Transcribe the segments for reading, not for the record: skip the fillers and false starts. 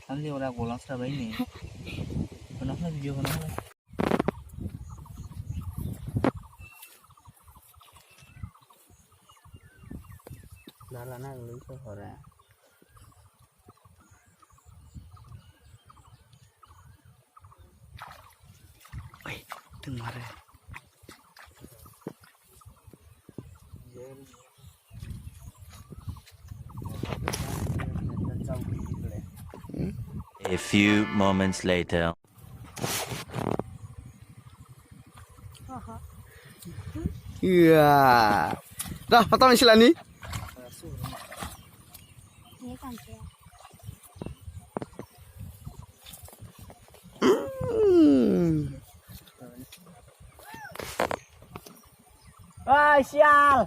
Thằng liều ra của nó sao đấy nhỉ? Nó hơi nhiều nó. Đó là nó lưới cho họ ra. Ôi, đừng mà ra. A few moments later. Iya. Dah, patah ni sila ni. Ôi sial.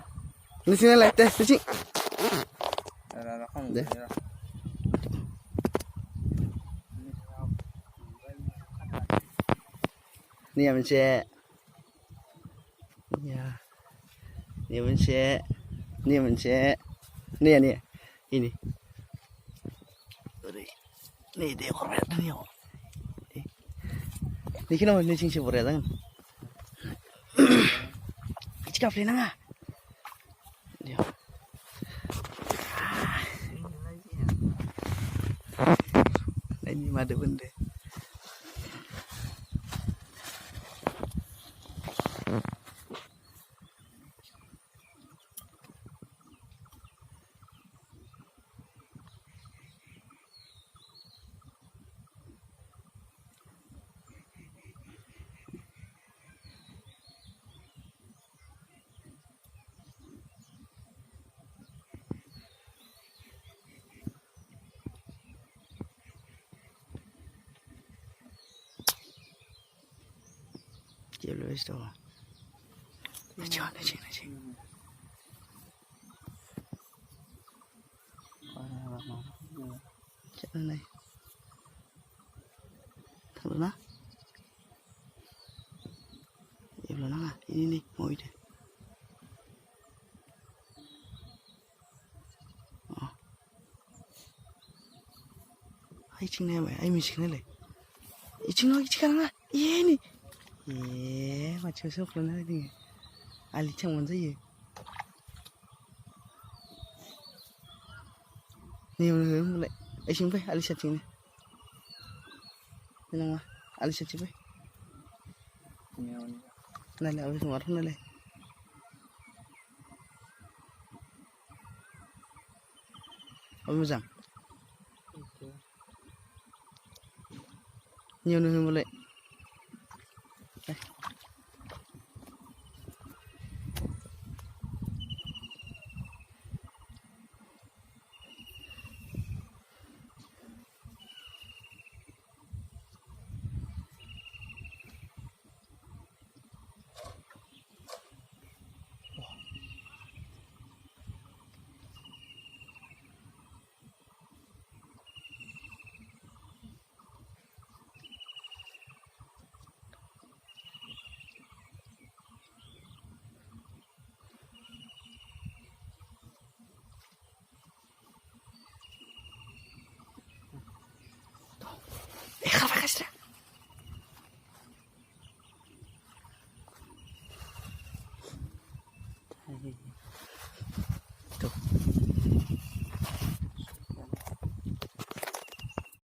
Ni sini lah, teh, ni sini. Deh. Ni yang mencet. Ya. Ni yang mencet. Ni yang mencet. Ni ni. Ini. Ni dia korban ni. Ni kena ni cincin berat kan. Cakap ni nanga. Dia. Ini mada benda. Kêu lưới rồi. Nó chọn nó chỉnh. Chết nó này. Thằng nó. Em là nó à. Đi, ngồi đi. Ai chỉnh này mày, ai mình chỉnh này lại. Chỉnh nó chỉnh nó. Ye ni. Mà chưa sốc luôn đấy thì Ali chẳng muốn gì nhiều hướng lại ấy chính vậy Ali sạch chính này nên là Ali sạch chính vậy này là Ali ngọt hơn này ông rằng nhiều hướng lại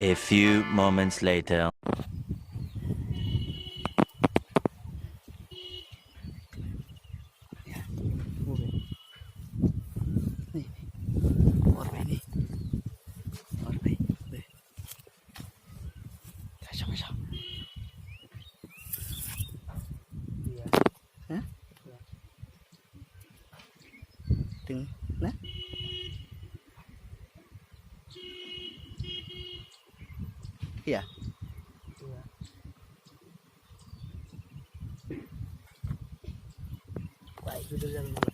A few moments later. Nih, orbe nih. Orbe, deh. Kacau. Iya. Hah? Ting, nah? Iya. Iya. Baik, itu yang dulu.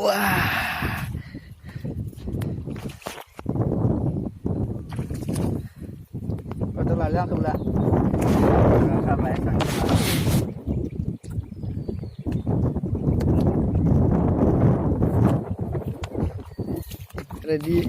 Wah. Betul lah, yang sebelah. Nggak sampai sakit. Ready.